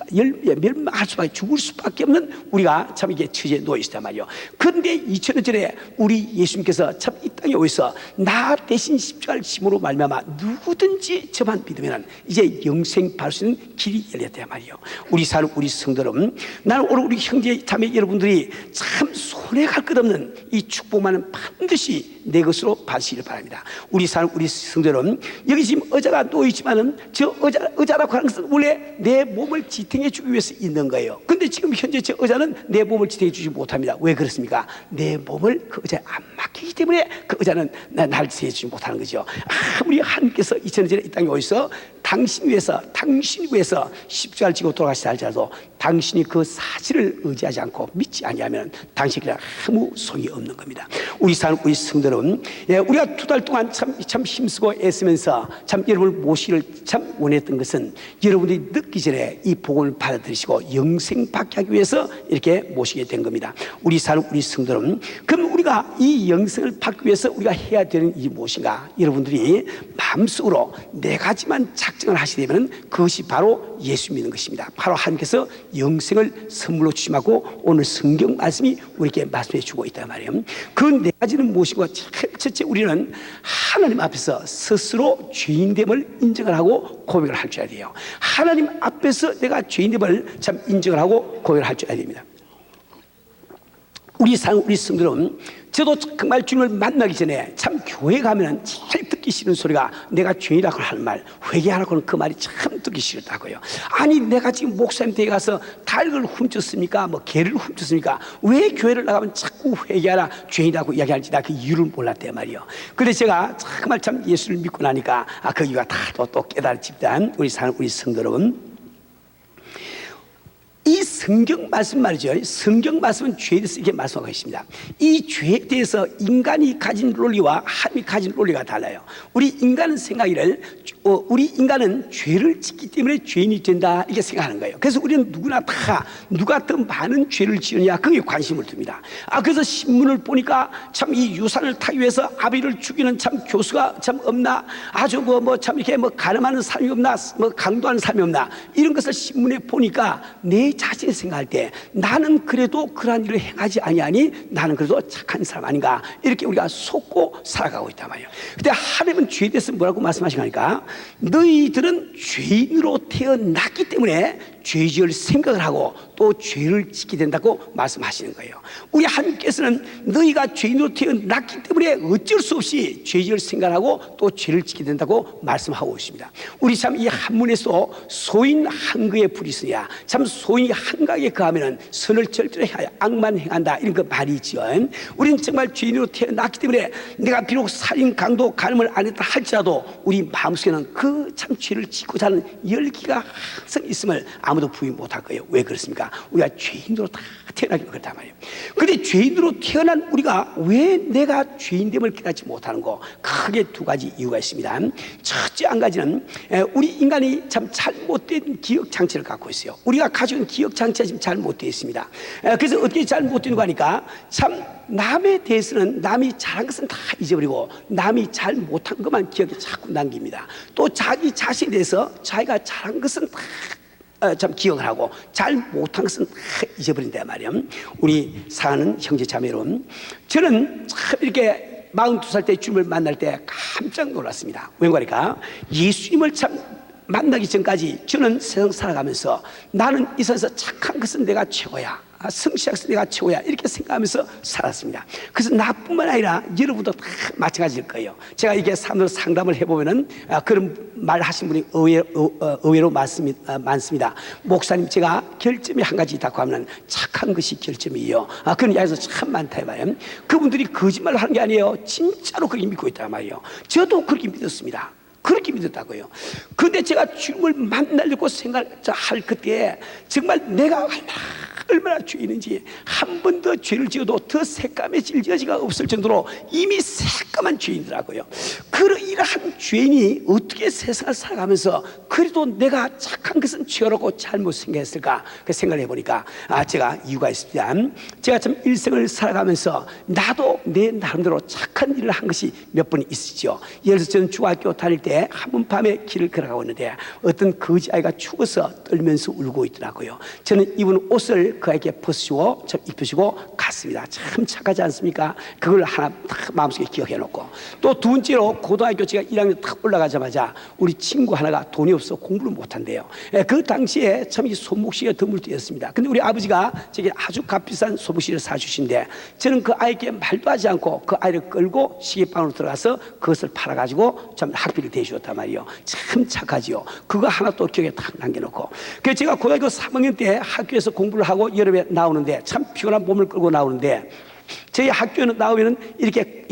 멸망할 수밖에, 죽을 수밖에 없는 우리가 참 이게 처지에 놓여 있단 말이에요. 그런데 2000년 전에 우리 예수님께서 참 이 땅에 오셔서 나 대신 십자가를 짐으로 말미암아 누구든지 저만 믿으면 이제 영생 받을 수 있는 길이 열렸단 말이에요. 우리 사는 우리 성도는, 나는 오늘 우리 형제 자매 여러분들이 참 손에 갈 것 없는 이 축복만은 반드시 내 것으로 받으시길 바랍니다. 우리 사는 우리 성도는, 여기 지금 의자가 놓여 있지만은 저 의자라고 하는 것은 원래 내 몸을 지탱해 주기 위해서 있는 거예요. 근데 지금 현재 저 의자는 내 몸을 지탱해 주지 못합니다. 왜 그렇습니까? 내 몸을 그 의자에 안 맡기기 때문에 그 의자는 날 지탱해 주지 못하는 거죠. 우리 하나님께서 2000년 전에 이 땅에 오셔서 당신 위해서 십자가를 지고 돌아가시다 할지라도 당신이 그 사실을 의지하지 않고 믿지 아니하면 당신에게 아무 소용이 없는 겁니다. 우리 사는 우리 성도는, 우리가 2달 동안 참 힘쓰고 애쓰면서 참 여러분을 모시기를 참 원했던 것은 여러분들이 늦기 전에 이 복음을 받아들이시고 영생 받게 하기 위해서 이렇게 모시게 된 겁니다. 우리 사는 우리 성도는, 그럼 우리가 이 영생을 받기 위해서 우리가 해야 되는 일이 무엇인가? 여러분들이 마음속으로 4가지만 작정을 하시게 되면 그것이 바로 예수 믿는 것입니다. 바로 하나님께서 영생을 선물로 주심하고 오늘 성경 말씀이 우리에게 말씀해 주고 있단 말이에요. 그 4가지는 무엇이고, 첫째, 우리는 하나님 앞에서 스스로 죄인됨을 인정을 하고 고백을 할 줄 알아야 돼요. 하나님 앞에서 내가 죄인됨을 참 인정을 하고 고백을 할 줄 알아야 됩니다. 우리 성도는, 저도 정말 주님을 만나기 전에 참 교회 가면은 제일 듣기 싫은 소리가 내가 죄인이라고 하는 말, 회개하라고 하는 그 말이 참 듣기 싫다고요. 아니, 내가 지금 목사님 댁에 가서 닭을 훔쳤습니까? 뭐 개를 훔쳤습니까? 왜 교회를 나가면 자꾸 회개하라, 죄인이라고 이야기하는지 나 그 이유를 몰랐단 말이에요. 그래서 제가 정말 참 예수를 믿고 나니까 그 이유가 다 또 깨달았지만, 우리 성도 여러분, 이 성경 말씀 말이죠. 성경 말씀은 죄에 대해서 이렇게 말씀하고 있습니다. 이 죄에 대해서 인간이 가진 논리와 하나님이 가진 논리가 달라요. 우리 인간은 생각이를, 우리 인간은 죄를 짓기 때문에 죄인이 된다, 이렇게 생각하는 거예요. 그래서 우리는 누구나 다 누가 더 많은 죄를 지으냐, 거기에 관심을 둡니다. 그래서 신문을 보니까 참 이 유산을 타기 위해서 아비를 죽이는 참 교수가 참 없나, 아주 참 이렇게 가늠하는 사람이 없나, 강도하는 사람이 없나, 이런 것을 신문에 보니까 내 자신이 생각할 때 나는 그래도 그러한 일을 행하지 아니하니 나는 그래도 착한 사람 아닌가, 이렇게 우리가 속고 살아가고 있단 말이에요. 근데 하나님은 죄에 대해서 뭐라고 말씀하시니까, 너희들은 죄인으로 태어났기 때문에 죄 지을 생각을 하고 또 죄를 짓게 된다고 말씀하시는 거예요. 우리 하나님께서는 너희가 죄인으로 태어났기 때문에 어쩔 수 없이 죄 지을 생각을 하고 또 죄를 짓게 된다고 말씀하고 있습니다. 우리 참 이 한문에서 소인 한거에 불이 있으냐, 참 소인이 한가에 거하면 선을 절대로 행하여 악만 행한다, 이런 그 말이 있지요. 우리는 정말 죄인으로 태어났기 때문에 내가 비록 살인, 강도, 간음을 안 했다 할지라도 우리 마음속에는 그 참 죄를 짓고자 하는 열기가 항상 있음을 아무도 부인 못할 거예요. 왜 그렇습니까? 우리가 죄인으로 다 태어나기 그렇단 말이에요. 그런데 죄인으로 태어난 우리가 왜 내가 죄인됨을 깨닫지 못하는 거, 크게 2가지 이유가 있습니다. 첫째 한 가지는, 우리 인간이 참 잘못된 기억 장치를 갖고 있어요. 우리가 가지고 있는 기억 장치가 지금 잘못되어 있습니다. 그래서 어떻게 잘못되는가 하니까, 참 남에 대해서는 남이 잘한 것은 다 잊어버리고 남이 잘 못한 것만 기억에 자꾸 남깁니다. 또 자기 자신에 대해서 자기가 잘한 것은 다 참 기억을 하고 잘 못한 것은 다 잊어버린단 말이에요. 우리 사랑하는 형제 자매 여러분, 저는 참 이렇게 42살 때 주님을 만날 때 깜짝 놀랐습니다. 왜냐니까 예수님을 참 만나기 전까지 저는 세상 살아가면서 나는 이 세상에서 착한 것은 내가 최고야, 성실한 것은 내가 최고야, 이렇게 생각하면서 살았습니다. 그래서 나뿐만 아니라 여러분도 다 마찬가지일 거예요. 제가 이게 사람들 상담을 해보면은 그런 말 하신 분이 의외로 많습니다. 목사님, 제가 결점이 한 가지 있다고 하면 착한 것이 결점이에요. 그런 이야기에서 참 많다 말이에요. 그분들이 거짓말을 하는 게 아니에요. 진짜로 그렇게 믿고 있단 말이에요. 저도 그렇게 믿었습니다. 그렇게 믿었다고요. 근데 제가 주님을 만나려고 생각할 그때 정말 내가 얼마나 죄인인지, 한 번 더 죄를 지어도 더 새까매질 여지가 없을 정도로 이미 새까만 죄인이더라고요. 그 이러한 죄인이 어떻게 세상을 살아가면서 그래도 내가 착한 것은 죄라고 잘못 생각했을까? 그 생각을 해보니까 제가 이유가 있습니다. 제가 참 일생을 살아가면서 나도 내 나름대로 착한 일을 한 것이 몇 번 있으죠. 예를 들어서 저는 중학교 다닐 때 한 번 밤에 길을 걸어가고 있는데 어떤 거지 아이가 죽어서 떨면서 울고 있더라고요. 저는 입은 옷을 그 아이에게 벗으시고 좀 입히시고 갔습니다. 참 착하지 않습니까? 그걸 하나 딱 마음속에 기억해 놓고, 또 두 번째로 고등학교 제가 1학년 딱 올라가자마자 우리 친구 하나가 돈이 없어 공부를 못한대요. 그 당시에 참 이 소목시가 드물때였습니다. 근데 우리 아버지가 제게 아주 값비싼 소목시를 사주신데, 저는 그 아이에게 말도 하지 않고 그 아이를 끌고 시계방으로 들어가서 그것을 팔아가지고 참 학비를 대주었단 말이에요. 참 착하지요. 그거 하나 또 기억에 딱 남겨놓고, 그래서 제가 고등학교 3학년 때 학교에서 공부를 하고 여름에 나오는데 참 피곤한 몸을 끌고 나오는데, 저희 학교는 나오면은 이렇게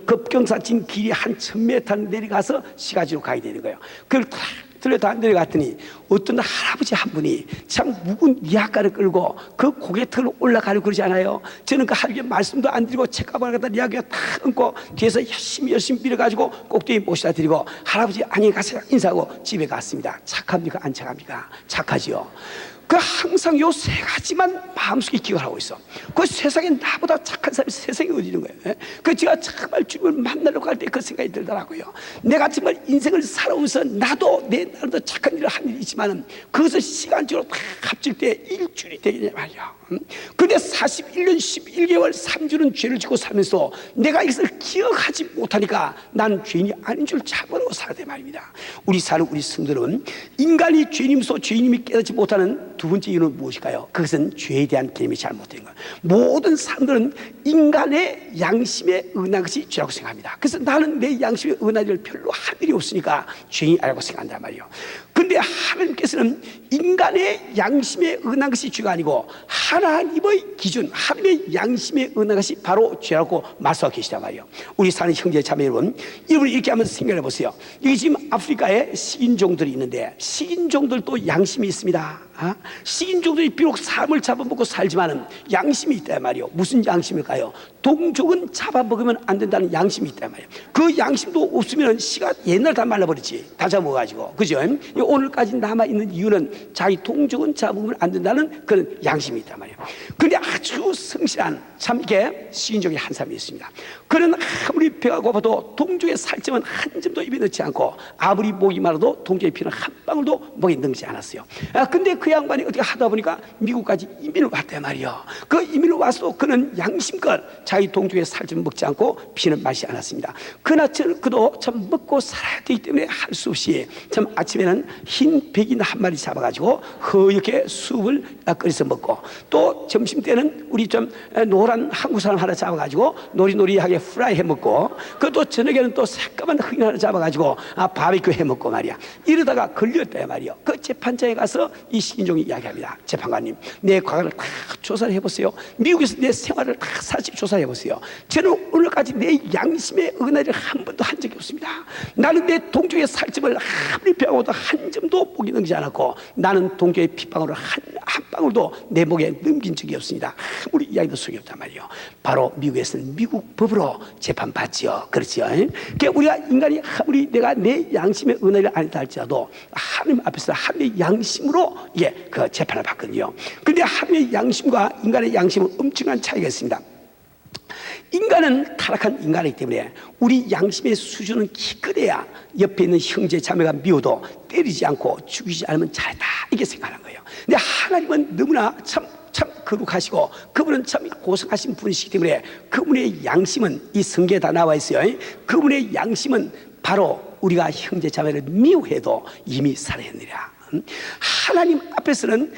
급경사진 길이 한 1000m 내려가서 시가지로 가야 되는 거예요. 그걸 탁 들려다 내려갔더니 어떤 할아버지 한 분이 참 묵은 리아카를 끌고 그 고개턱을 올라가려고 그러지 않아요. 저는 그 할아버지 말씀도 안 드리고 책가방을 갖다 리아카에 탁 얹고 뒤에서 열심히 밀어가지고 꼭대기 모시다 드리고 할아버지 안녕히 가세요 인사하고 집에 갔습니다. 착합니까? 안 착합니까? 착하지요. 그 항상 요 세 가지만 마음속에 기억을 하고 있어. 그 세상에 나보다 착한 사람이 세상에 어디 있는 거예요. 그 제가 정말 주님을 만나려고 할 때 그 생각이 들더라고요. 내가 정말 인생을 살아오면서 나도 내 나름대로 착한 일을 한 일이 있지만 그것을 시간적으로 다 합칠 때 일주일이 되겠냐 말이야. 근데 41년 11개월 3주는 죄를 짓고 살면서 내가 이것을 기억하지 못하니까 나는 죄인이 아닌 줄 자고로 살아야 말입니다. 우리 사는 우리 성도는 인간이 죄인이면서 죄인임이 깨닫지 못하는 두 번째 이유는 무엇일까요? 그것은 죄에 대한 개념이 잘못된 거예요. 모든 사람들은 인간의 양심에 의한 것이 죄라고 생각합니다. 그래서 나는 내 양심에 의한 일을 별로 할 일이 없으니까 죄인이라고 생각한단 말이에요. 근데 하나님께서는 인간의 양심에 의한 것이 죄가 아니고 하나님의 기준, 하나님의 양심에 의한 것이 바로 죄라고 말씀하고 계시단 말이에요. 우리 사는 형제 자매 여러분, 이분을 이렇게 하면서 생각해 보세요. 여기 지금 아프리카에 식인종들이 있는데 식인종들도 양심이 있습니다. 식인종들이 비록 사람을 잡아먹고 살지만 양심이 있단 말이에요. 무슨 양심일까요? 동족은 잡아먹으면 안 된다는 양심이 있단 말이에요. 그 양심도 없으면 씨가 옛날 다 말라버리지. 다 잡아먹어가지고. 그죠? 오늘까지 남아있는 이유는 자기 동족은 잡아먹으면 안 된다는 그런 양심이 있단 말이에요. 그런데 아주 성실한 참 이게 식인종이 한 사람이 있습니다. 그는 아무리 배가 고파도 동족의 살점은 한 점도 입에 넣지 않고 아무리 목이 마르도 동족의 피는 한 방울도 목에 넣지 않았어요. 근데 그 양반이 어떻게 하다 보니까 미국까지 이민을 왔단 말이에요. 그 이민을 와서 그는 양심껏 자기 동족의 살점 먹지 않고 피는 마시지 않았습니다. 그나 그도 참 먹고 살아야 되기 때문에 할 수 없이 참 아침에는 흰 백인 한 마리 잡아가지고 허옇게 숲을 끓여서 먹고, 또 점심 때는 우리 좀 노란 한국 사람 하나 잡아가지고 노리노리하게 프라이 해 먹고, 그또 저녁에는 또 새까만 흑인 하나 잡아가지고 바비큐 해 먹고 말이야. 이러다가 걸렸다 말이요. 그 재판장에 가서 이 식인종이 이야기합니다. 재판관님, 내 과거를 다 조사를 해보세요. 미국에서 내 생활을 다 사실 조사해 보세요. 저는 오늘까지 내 양심에 의한 일을 한 번도 한 적이 없습니다. 나는 내 동족의 살점을 아무리 배워도 한 점도 목에 넘기지 않았고, 나는 동족의 핏방울을 한 방울도 내 목에 넘긴 적이 없습니다. 아무리 이야기도 소용이 없단 말이에요. 바로 미국에서는 미국 법으로 재판받지요. 그렇지요. 그러니까 우리가 인간이 아무리 내가 내 양심에 의한 일을 안 했다 할지라도 하나님 앞에서 하나님의 양심으로 그 재판을 받거든요. 그런데 하나님의 양심과 인간의 양심은 엄청난 차이가 있습니다. 인간은 타락한 인간이기 때문에 우리 양심의 수준은 기껏해야 옆에 있는 형제 자매가 미워도 때리지 않고 죽이지 않으면 잘했다 이렇게 생각하는 거예요. 근데 하나님은 너무나 참 거룩하시고 그분은 참 고상하신 분이시기 때문에 그분의 양심은 이 성경에 다 나와 있어요. 그분의 양심은 바로 우리가 형제 자매를 미워해도 이미 살아냈느니라. 하나님 앞에서는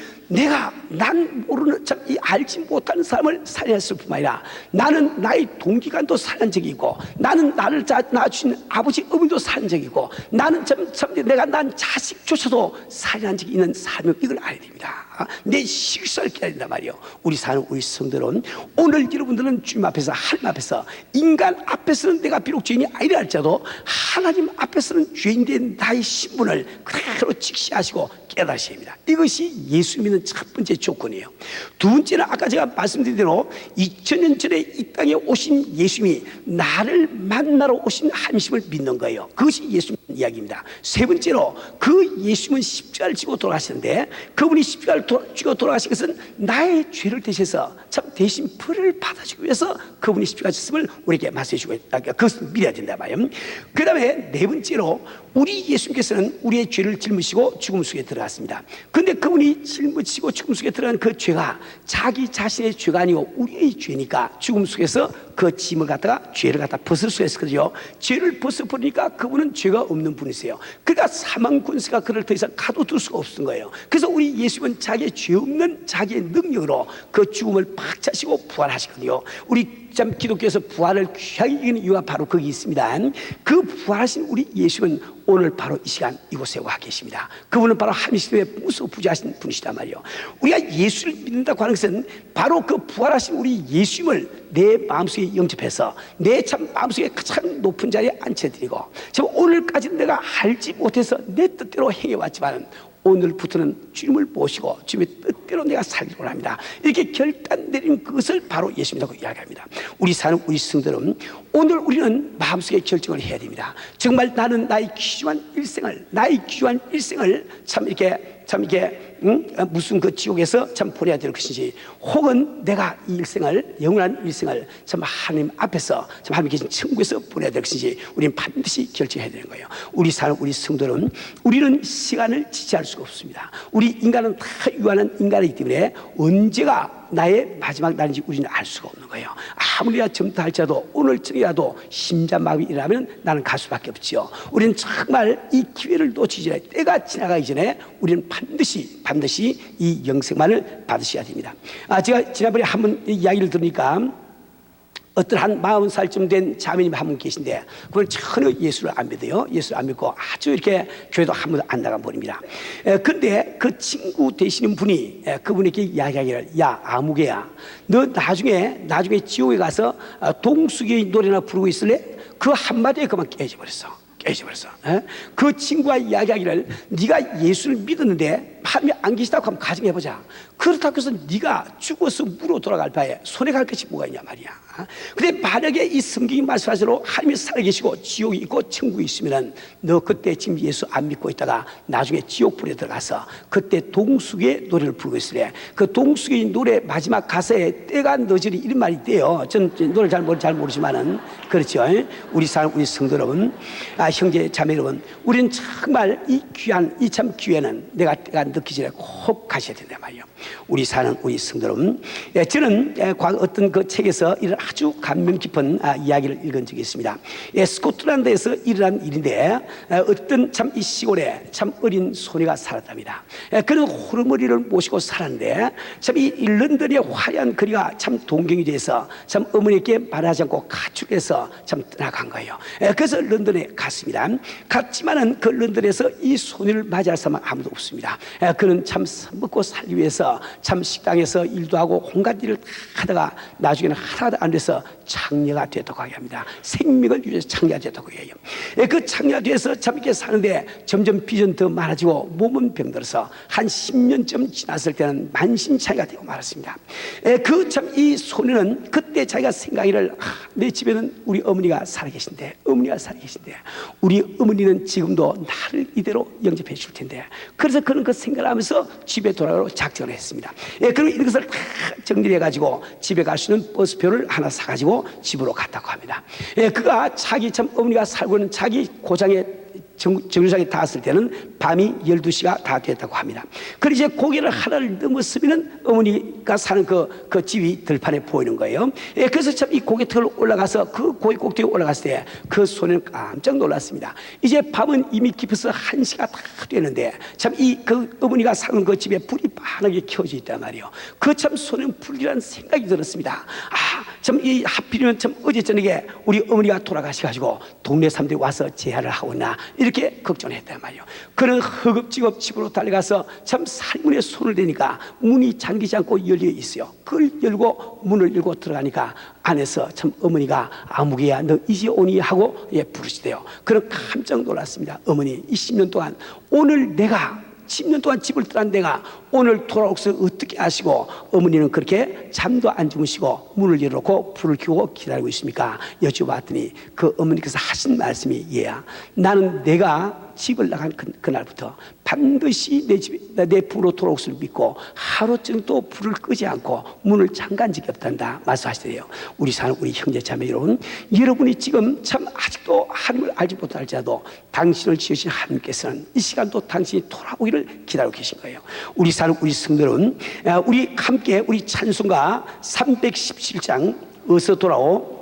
난 모르는 참 알지 못하는 사람을 살해했을 뿐만 아니라 나는 나의 동기간도 살한 적이 있고, 나는 나를 낳아주신 아버지 어머니도 살한 적이 있고, 나는 참 내가 난 자식조차도 살해한 적이 있는 사람이 이걸 알아야 됩니다. 내 실수를 깨야 된단 말이에요. 우리 사는 우리 성도는 오늘 여러분들은 주님 앞에서 하나님 앞에서 인간 앞에서는 내가 비록 죄인이 아니라 할지라도 하나님 앞에서는 죄인된 나의 신분을 그대로 직시하시고 깨달으셔야 합니다. 이것이 예수 믿는 있는 첫 번째 조건이에요. 두 번째는 아까 제가 말씀드린 대로 2000년 전에 이 땅에 오신 예수님이 나를 만나러 오신 하나님을 믿는 거예요. 그것이 예수님 이야기입니다. 세 번째로 그 예수님은 십자가를 지고 돌아가시는데 그분이 십자가를 지고 돌아가신 것은 나의 죄를 대신해서 참 대신 벌을 받아주기 위해서 그분이 십자가 지심을 우리에게 말씀해주고 있다. 그것을 믿어야 된다 말이에요. 그 다음에 네 번째로 우리 예수님께서는 우리의 죄를 짊으시고 죽음 속에 들어갔습니다. 그런데 그분이 짊으시고 죽음 속에 들어간 그 죄가 자기 자신의 죄가 아니고 우리의 죄니까 죽음 속에서 그 짐을 갖다가 죄를 갖다 벗을 수 있었거든요. 죄를 벗어버리니까 그분은 죄가 없는 분이세요. 그러니까 사망 권세가 그를 더 이상 가둬둘 수가 없는 거예요. 그래서 우리 예수님은 자기의 죄 없는 자기의 능력으로 그 죽음을 박차시고 부활하시거든요. 우리 참 기독교에서 부활을 귀하게 여기는 이유가 바로 거기 있습니다. 그 부활하신 우리 예수님은 오늘 바로 이 시간 이곳에 와 계십니다. 그분은 바로 하늘시대에 무소부지하신 분이시단 말이에요. 우리가 예수를 믿는다고 하는 것은 바로 그 부활하신 우리 예수님을 내 마음속에 영접해서 내 참 마음속에 가장 높은 자리에 앉혀드리고 참 오늘까지는 내가 알지 못해서 내 뜻대로 행해왔지만 오늘부터는 주님을 모시고 주님의 뜻대로 내가 살기로 합니다. 이렇게 결단 내린 그것을 바로 예수님이라고 이야기합니다. 우리 사는 우리 성도는 오늘 우리는 마음속에 결정을 해야 됩니다. 정말 나는 나의 귀중한 일생을 참 이렇게 무슨 그 지옥에서 참 보내야 될 것인지 혹은 내가 이 일생을 영원한 일생을 참 하나님 앞에서 참 하나님 계신 천국에서 보내야 될 것인지 우리는 반드시 결정해야 되는 거예요. 우리 사는 우리 성도는 우리는 시간을 지체할 수가 없습니다. 우리 인간은 다 유한한 인간이기 때문에 언제가 나의 마지막 날인지 우리는 알 수가 없는 거예요. 아무리 젊다 할지라도 오늘 저녁이라도 심장마비 일어나면 나는 갈 수밖에 없지요. 우리는 정말 이 기회를 놓치지 않아요. 때가 지나가기 전에 우리는 반드시 이 영생만을 받으셔야 됩니다. 제가 지난번에 한번 이야기를 들으니까 어떤 한 40살쯤 된 자매님이 한 분 계신데 그건 전혀 예수를 안 믿어요. 예수를 안 믿고 아주 이렇게 교회도 한 번도 안 나가 버립니다. 근데 그 친구 되시는 분이 그분에게 이야기하기를 야 아무개야 너 나중에 지옥에 가서 동숙이 노래나 부르고 있을래? 그 한마디에 그만 깨져버렸어. 그 친구가 이야기하기를 네가 예수를 믿었는데 하나님이 안 계시다고 하면 가정해보자. 그렇다고 해서 네가 죽어서 무로 돌아갈 바에 손해갈 것이 뭐가 있냐 말이야. 근데 만약에 이 성경이 말씀하신 대로 하나님이 살아계시고 지옥이 있고 천국이 있으면 너 그때 지금 예수 안 믿고 있다가 나중에 지옥불에 들어가서 그때 동숙의 노래를 부르고 있으래. 그 동숙의 노래 마지막 가사에 때가 늦으리 이런 말이 있대요. 전 노래 잘 모르지만은 그렇죠. 우리 사람 우리 성도 여러분, 형제 자매 여러분, 우리는 정말 이 귀한 이 참 기회는 내가 때가 늦기 전에 꼭 가셔야 된단 말이에요. 우리 사는 우리 성도 여러분, 저는 과거 어떤 그 책에서 이런 아주 감명 깊은 이야기를 읽은 적이 있습니다. 스코틀랜드에서 일어난 일인데 어떤 참 이 시골에 참 어린 소녀가 살았답니다. 그는 호르머니를 모시고 살았는데 참 이 런던의 화려한 거리가 참 동경이 돼서 참 어머니께 말하지 않고 가출해서 참 떠나간 거예요. 그래서 런던에 갔습니다. 갔지만은 그 런던에서 이 소녀를 맞이할 사람은 아무도 없습니다. 그는 참 먹고 살기 위해서 참 식당에서 일도 하고 온갖 일을 다 하다가 나중에는 하나도 안 돼서 창녀가 됐다고 합니다. 생명을 유지해서 창녀가 됐다고 해요. 그 창녀가 돼서 참 이렇게 사는데 점점 빚은 더 많아지고 몸은 병들어서 한 10년쯤 지났을 때는 만신창이가 되고 말았습니다. 그 참 이 소녀는 그때 자기가 생각하기를 내 집에는 우리 어머니가 살아계신데 우리 어머니는 지금도 나를 이대로 영접해 줄 텐데 그래서 그는 그 생각을 하면서 집에 돌아가려고 작정을 했습니다. 그리고 이런 것을 다 정리해가지고 집에 갈 수 있는 버스표를 하나 사가지고 집으로 갔다고 합니다. 그가 자기 참 어머니가 살고 있는 자기 고장에 정류장에 닿았을 때는 밤이 12시가 다 됐다고 합니다. 그리고 이제 고개를 하나를 넘었으면 어머니가 사는 그 집이 들판에 보이는 거예요. 그래서 참 이 고개턱을 올라가서 그 고개 꼭대기에 올라갔을 때 그 소녀는 깜짝 놀랐습니다. 이제 밤은 이미 깊어서 1시가 다 됐는데 참 그 어머니가 사는 그 집에 불이 환하게 켜져 있단 말이에요. 그 참 소녀는 불이라는 생각이 들었습니다. 참 이 하필이면 참 어제 저녁에 우리 어머니가 돌아가셔가지고 동네 사람들이 와서 제사를 하고 있나 이렇게 걱정을 했단 말이에요. 그는 허겁지겁 집으로 달려가서 참 살문에 손을 대니까 문이 잠기지 않고 열려 있어요. 그걸 열고 문을 열고 들어가니까 안에서 참 어머니가 아무개야 너 이제 오니 하고 부르시대요. 그는 깜짝 놀랐습니다. 어머니 20년 동안 오늘 내가 10년 동안 집을 떠난 내가 오늘 돌아오서 어떻게 하시고 어머니는 그렇게 잠도 안 주무시고 문을 열어놓고 불을 켜고 기다리고 있습니까? 여쭤봤더니 그 어머니께서 하신 말씀이 얘야. 나는 내가 집을 나간 그날부터 반드시 내 부로 돌아오실 믿고 하루쯤도 불을 끄지 않고 문을 잠간 적이 없단다 말씀하시더래요. 우리 사는 우리 형제 자매 여러분, 여러분이 지금 참 아직도 하나님을 알지 못할지라도 당신을 지으신 하나님께서는 이 시간도 당신이 돌아오기를 기다리고 계신 거예요. 우리 사는 우리 성도는 우리 함께 우리 찬송가 317장 어서 돌아오